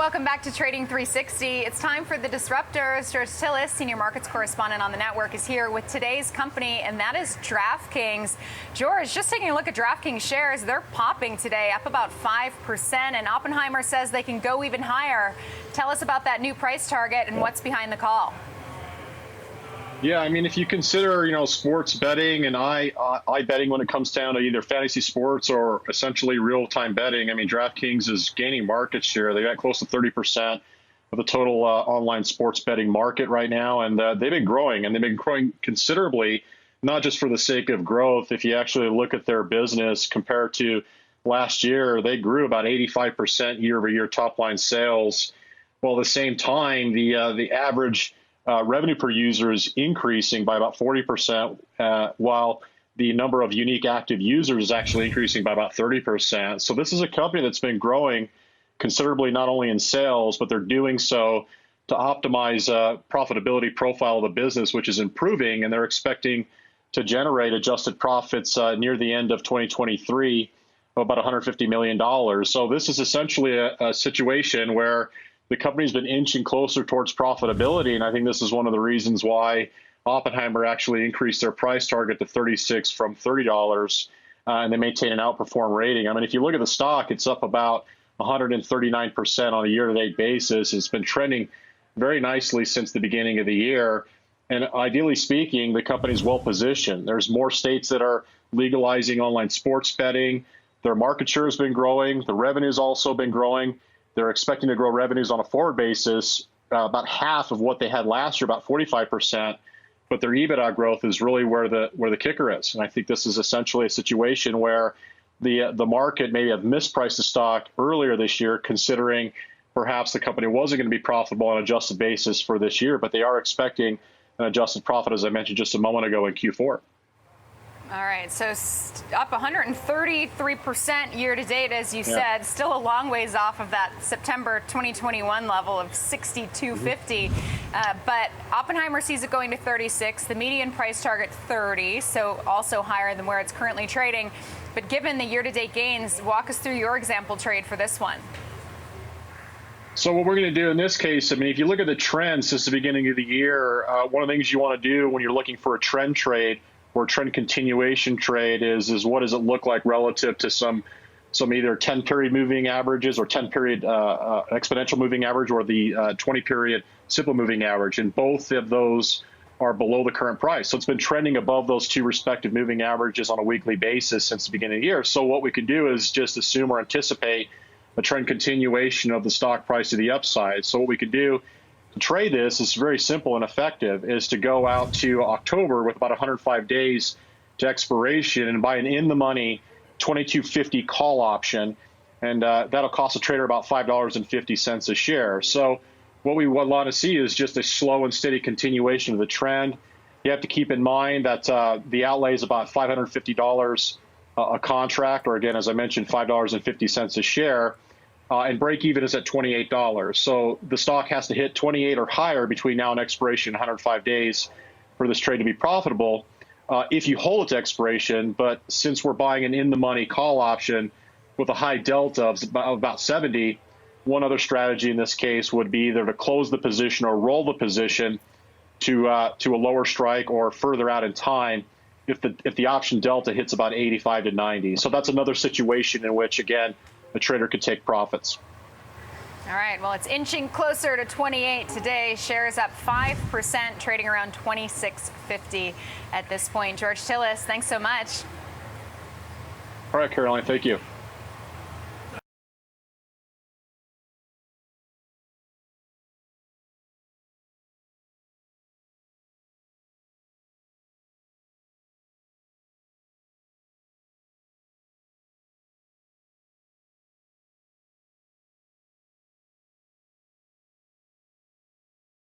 Welcome back to Trading 360. It's time for the disruptors. George Tsilis, senior markets correspondent on the network, is here with today's company, and that is DraftKings. George, just taking a look at DraftKings shares, they're popping today, up about 5%, and Oppenheimer says they can go even higher. Tell us about that new price target and what's behind the call. Yeah, I mean, if you consider, sports betting and I betting when it comes down to either fantasy sports or essentially real-time betting, I mean, DraftKings is gaining market share. They got close to 30% of the total online sports betting market right now, and they've been growing, and they've been growing considerably, not just for the sake of growth. If you actually look at their business compared to last year, they grew about 85% year-over-year top-line sales, while at the same time, the average revenue per user is increasing by about 40%, while the number of unique active users is actually increasing by about 30%. So this is a company that's been growing considerably, not only in sales, but they're doing so to optimize profitability profile of the business, which is improving, and they're expecting to generate adjusted profits near the end of 2023 of about $150 million. So this is essentially a situation where the company's been inching closer towards profitability, and I think this is one of the reasons why Oppenheimer actually increased their price target to $36 from $30, and they maintain an outperform rating. I mean, if you look at the stock, it's up about 139% on a year-to-date basis. It's been trending very nicely since the beginning of the year, and ideally speaking, the company's well-positioned. There's more states that are legalizing online sports betting. Their market share has been growing. The revenue's also been growing. They're expecting to grow revenues on a forward basis, about half of what they had last year, about 45%. But their EBITDA growth is really where the kicker is. And I think this is essentially a situation where the market maybe have mispriced the stock earlier this year, considering perhaps the company wasn't going to be profitable on an adjusted basis for this year. But they are expecting an adjusted profit, as I mentioned just a moment ago, in Q4. All right, so up 133% year to date, as you said, still a long ways off of that September 2021 level of 62.50. But Oppenheimer sees it going to 36, the median price target 30, so also higher than where it's currently trading. But given the year to date gains, walk us through your example trade for this one. So what we're going to do in this case, I mean, if you look at the trend since the beginning of the year, one of the things you want to do when you're looking for a trend trade or trend continuation trade is what does it look like relative to some either 10-period moving averages or 10-period exponential moving average or the 20-period simple moving average. And both of those are below the current price. So it's been trending above those two respective moving averages on a weekly basis since the beginning of the year. So what we can do is just assume or anticipate a trend continuation of the stock price to the upside. So what we can do to trade this is very simple and effective, is to go out to October with about 105 days to expiration and buy an in-the-money $22.50 call option, and that'll cost a trader about $5.50 a share. So what we want to see is just a slow and steady continuation of the trend. You have to keep in mind that the outlay is about $550 a contract, or again, as I mentioned, $5.50 a share. And break even is at $28. So the stock has to hit 28 or higher between now and expiration, 105 days, for this trade to be profitable if you hold it to expiration. But since we're buying an in-the-money call option with a high delta of about 70, one other strategy in this case would be either to close the position or roll the position to a lower strike or further out in time if the option delta hits about 85 to 90. So that's another situation in which, again, a trader could take profits. All right, well, it's inching closer to 28 today. Shares up 5%, trading around 26.50 at this point. George Tsilis, thanks so much. All right, Caroline, thank you.